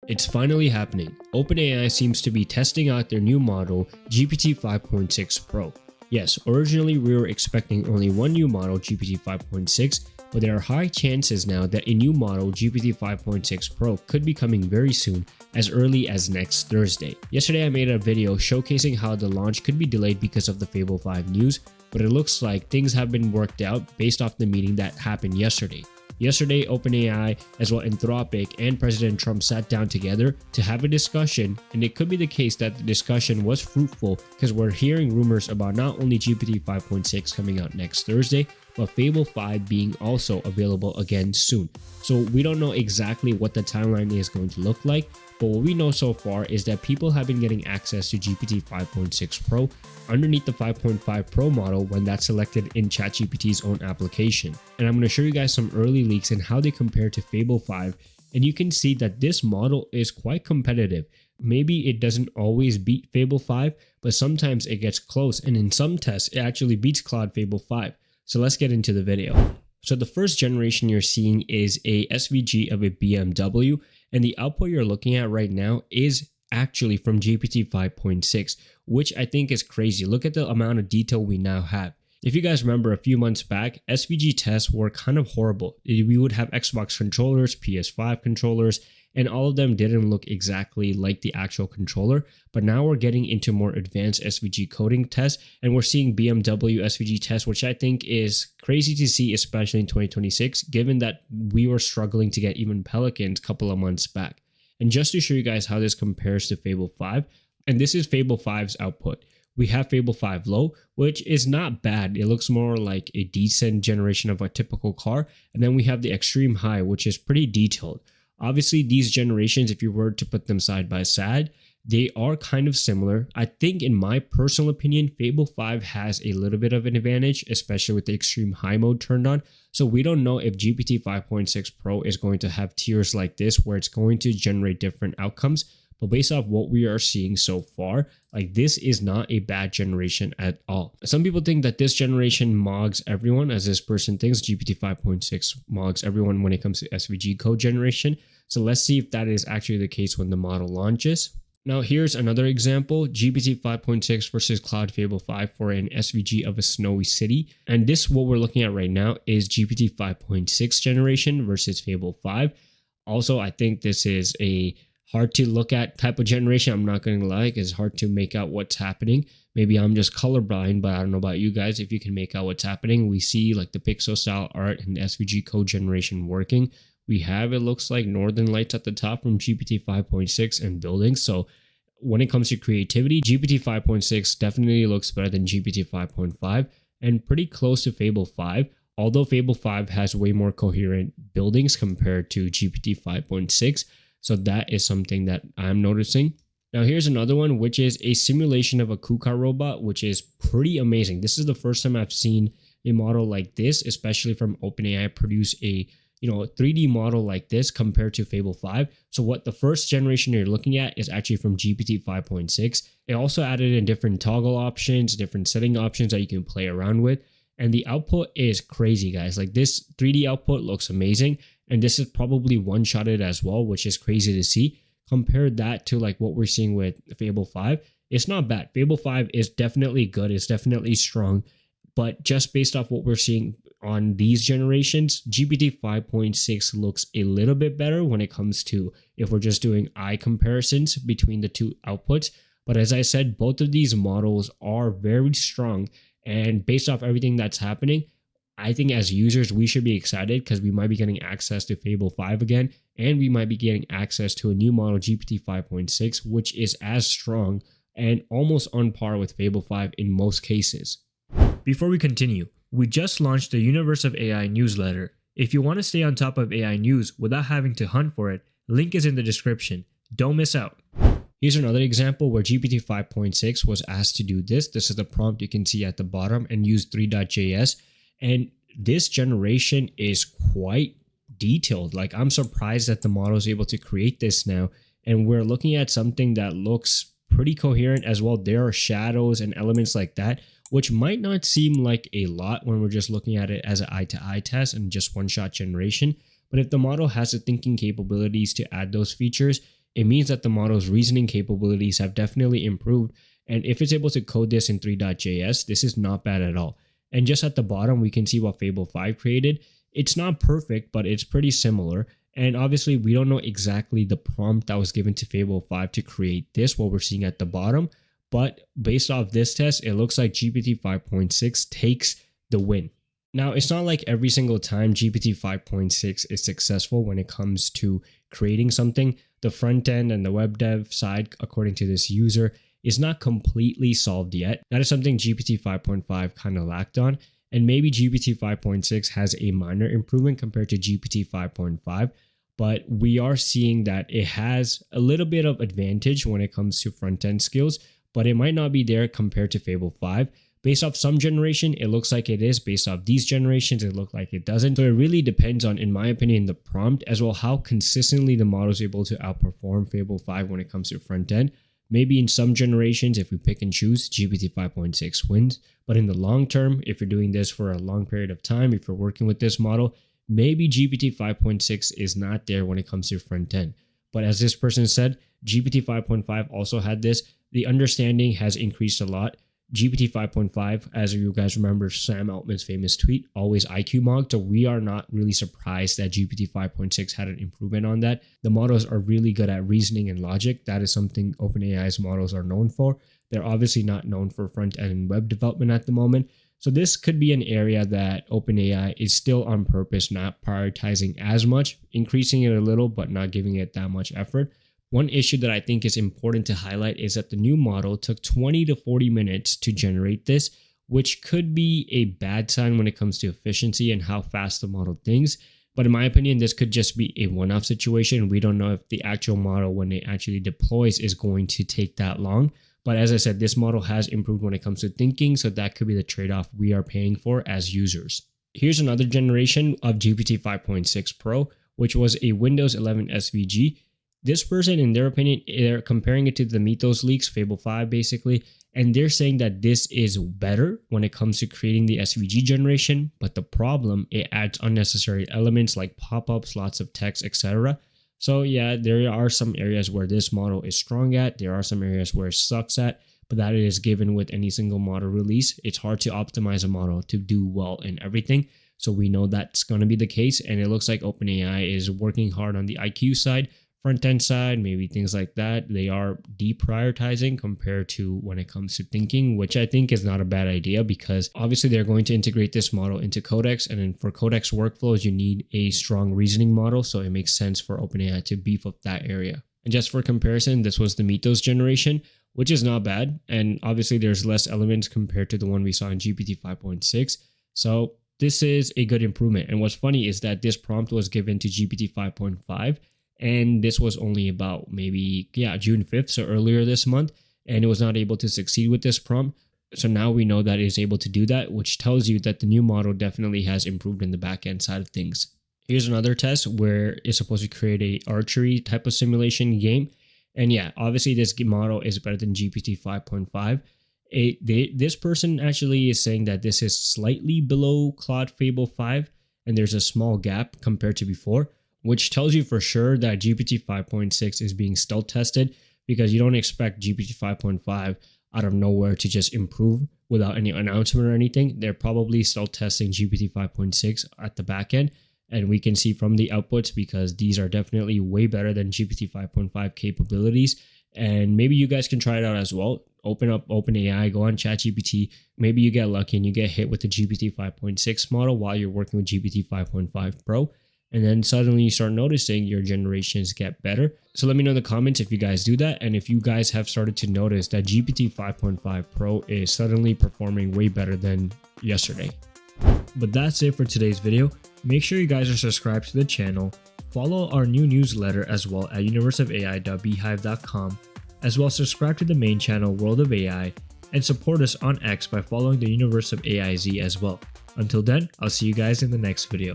It's finally happening. OpenAI seems to be testing out their new model, GPT-5.6 Pro. Yes, originally we were expecting only one new model, GPT-5.6, but there are high chances now that a new model, GPT-5.6 Pro, could be coming very soon, as early as next Thursday. Yesterday I made a video showcasing how the launch could be delayed because of the Fable 5 news, but it looks like things have been worked out based off the meeting that happened yesterday. Yesterday, OpenAI, as well Anthropic and President Trump sat down together to have a discussion, and it could be the case that the discussion was fruitful because we're hearing rumors about not only GPT 5.6 coming out next Thursday, but Fable 5 being also available again soon. So we don't know exactly what the timeline is going to look like, but what we know so far is that people have been getting access to GPT 5.6 Pro underneath the 5.5 Pro model when that's selected in ChatGPT's own application. And I'm going to show you guys some early leaks and how they compare to Fable 5, and you can see that this model is quite competitive. Maybe it doesn't always beat Fable 5, but sometimes it gets close, and in some tests it actually beats Claude Fable 5. So let's get into the video. So the first generation you're seeing is a SVG of a BMW, and the output you're looking at right now is actually from GPT 5.6, which I think is crazy. Look at the amount of detail we now have. If you guys remember a few months back, SVG tests were kind of horrible. We would have Xbox controllers, PS5 controllers, and all of them didn't look exactly like the actual controller. But now we're getting into more advanced SVG coding tests, and we're seeing BMW SVG tests, which I think is crazy to see, especially in 2026, given that we were struggling to get even Pelicans a couple of months back. And just to show you guys how this compares to Fable 5, and this is Fable 5's output. We have Fable 5 Low, which is not bad. It looks more like a decent generation of a typical car. And then we have the Extreme High, which is pretty detailed. Obviously, these generations, if you were to put them side by side, they are kind of similar. I think in my personal opinion, Fable 5 has a little bit of an advantage, especially with the Extreme High mode turned on. So we don't know if GPT 5.6 Pro is going to have tiers like this where it's going to generate different outcomes. But based off what we are seeing so far, like this is not a bad generation at all. Some people think that this generation mogs everyone, as this person thinks GPT 5.6 mogs everyone when it comes to SVG code generation. So let's see if that is actually the case when the model launches. Now here's another example, GPT 5.6 versus Cloud Fable 5 for an SVG of a snowy city. And this, what we're looking at right now, is GPT 5.6 generation versus Fable 5. Also, I think this is a hard to look at type of generation. I'm not going to lie, it's hard to make out what's happening. Maybe I'm just colorblind, but I don't know about you guys if you can make out what's happening. We see like the pixel style art and the SVG code generation working. We have, it looks like, Northern Lights at the top from GPT 5.6 and buildings. So when it comes to creativity, GPT 5.6 definitely looks better than GPT 5.5 and pretty close to Fable 5. Although Fable 5 has way more coherent buildings compared to GPT 5.6. So that is something that I'm noticing. Now here's another one, which is a simulation of a KUKA robot, which is pretty amazing. This is the first time I've seen a model like this, especially from OpenAI, produce a 3D model like this compared to Fable 5. So what the first generation you're looking at is actually from GPT 5.6. It also added in different toggle options, different setting options that you can play around with. And the output is crazy, guys. Like this 3D output looks amazing. And this is probably one-shotted as well, which is crazy to see. Compare that to like what we're seeing with Fable 5. It's not bad. Fable 5 is definitely good. It's definitely strong. But just based off what we're seeing on these generations, GPT 5.6 looks a little bit better when it comes to if we're just doing eye comparisons between the two outputs. But as I said, both of these models are very strong. And based off everything that's happening, I think as users, we should be excited because we might be getting access to Fable 5 again, and we might be getting access to a new model, GPT 5.6, which is as strong and almost on par with Fable 5 in most cases. Before we continue, we just launched the Universe of AI newsletter. If you want to stay on top of AI news without having to hunt for it, link is in the description. Don't miss out. Here's another example where GPT 5.6 was asked to do this. This is the prompt you can see at the bottom and use 3.js. And this generation is quite detailed. Like I'm surprised that the model is able to create this now. And we're looking at something that looks pretty coherent as well. There are shadows and elements like that, which might not seem like a lot when we're just looking at it as an eye-to-eye test and just one-shot generation. But if the model has the thinking capabilities to add those features, it means that the model's reasoning capabilities have definitely improved. And if it's able to code this in 3.js, this is not bad at all. And just at the bottom, we can see what Fable 5 created. It's not perfect, but it's pretty similar. And obviously, we don't know exactly the prompt that was given to Fable 5 to create this, what we're seeing at the bottom. But based off this test, it looks like GPT 5.6 takes the win. Now, it's not like every single time GPT 5.6 is successful when it comes to creating something. The front end and the web dev side, according to this user, is not completely solved yet. That is something GPT 5.5 kind of lacked on. And maybe GPT 5.6 has a minor improvement compared to GPT 5.5. But we are seeing that it has a little bit of advantage when it comes to front end skills, but it might not be there compared to Fable 5. Based off some generation, it looks like it is. Based off these generations, it looks like it doesn't. So it really depends on, in my opinion, the prompt, as well how consistently the model is able to outperform Fable 5 when it comes to front end. Maybe in some generations, if we pick and choose, GPT 5.6 wins. But in the long term, if you're doing this for a long period of time, if you're working with this model, maybe GPT 5.6 is not there when it comes to front end. But as this person said, GPT 5.5 also had this. The understanding has increased a lot. GPT 5.5, as you guys remember Sam Altman's famous tweet, always IQ mocked. So we are not really surprised that GPT 5.6 had an improvement on that. The models are really good at reasoning and logic. That is something OpenAI's models are known for. They're obviously not known for front end and web development at the moment. So this could be an area that OpenAI is still on purpose not prioritizing as much, increasing it a little, but not giving it that much effort. One issue that I think is important to highlight is that the new model took 20 to 40 minutes to generate this, which could be a bad sign when it comes to efficiency and how fast the model thinks. But in my opinion, this could just be a one-off situation. We don't know if the actual model, when it actually deploys, is going to take that long. But as I said, this model has improved when it comes to thinking, so that could be the trade-off we are paying for as users. Here's another generation of GPT 5.6 Pro, which was a Windows 11 SVG. This person, in their opinion, they're comparing it to the Mythos leaks, Fable 5 basically, and they're saying that this is better when it comes to creating the SVG generation, but the problem, it adds unnecessary elements like pop-ups, lots of text, etc. So yeah, there are some areas where this model is strong at, there are some areas where it sucks at, but that is given with any single model release. It's hard to optimize a model to do well in everything. So we know that's going to be the case, and it looks like OpenAI is working hard on the IQ side, front end side, maybe things like that. They are deprioritizing compared to when it comes to thinking, which I think is not a bad idea, because obviously they're going to integrate this model into Codex, and then for Codex workflows, you need a strong reasoning model. So it makes sense for OpenAI to beef up that area. And just for comparison, this was the Mythos generation, which is not bad. And obviously there's less elements compared to the one we saw in GPT 5.6. So this is a good improvement. And what's funny is that this prompt was given to GPT 5.5. And this was only about maybe, June 5th, so earlier this month, and it was not able to succeed with this prompt. So now we know that it is able to do that, which tells you that the new model definitely has improved in the backend side of things. Here's another test where it's supposed to create a archery type of simulation game. And yeah, obviously this model is better than GPT 5.5. This person actually is saying that this is slightly below Claude Fable 5, and there's a small gap compared to before, which tells you for sure that GPT 5.6 is being stealth tested, because you don't expect GPT 5.5 out of nowhere to just improve without any announcement or anything. They're probably stealth testing GPT 5.6 at the back end, and we can see from the outputs, because these are definitely way better than GPT 5.5 capabilities. And maybe you guys can try it out as well. Open up OpenAI, go on ChatGPT. Maybe you get lucky and you get hit with the GPT 5.6 model while you're working with GPT 5.5 Pro. And then suddenly you start noticing your generations get better. So let me know in the comments if you guys do that, and if you guys have started to notice that GPT 5.5 Pro is suddenly performing way better than yesterday. But that's it for today's video. Make sure you guys are subscribed to the channel, follow our new newsletter as well at universeofai.beehive.com, as well as subscribe to the main channel World of AI, and support us on X by following the Universe of AIZ as well. Until then, I'll see you guys in the next video.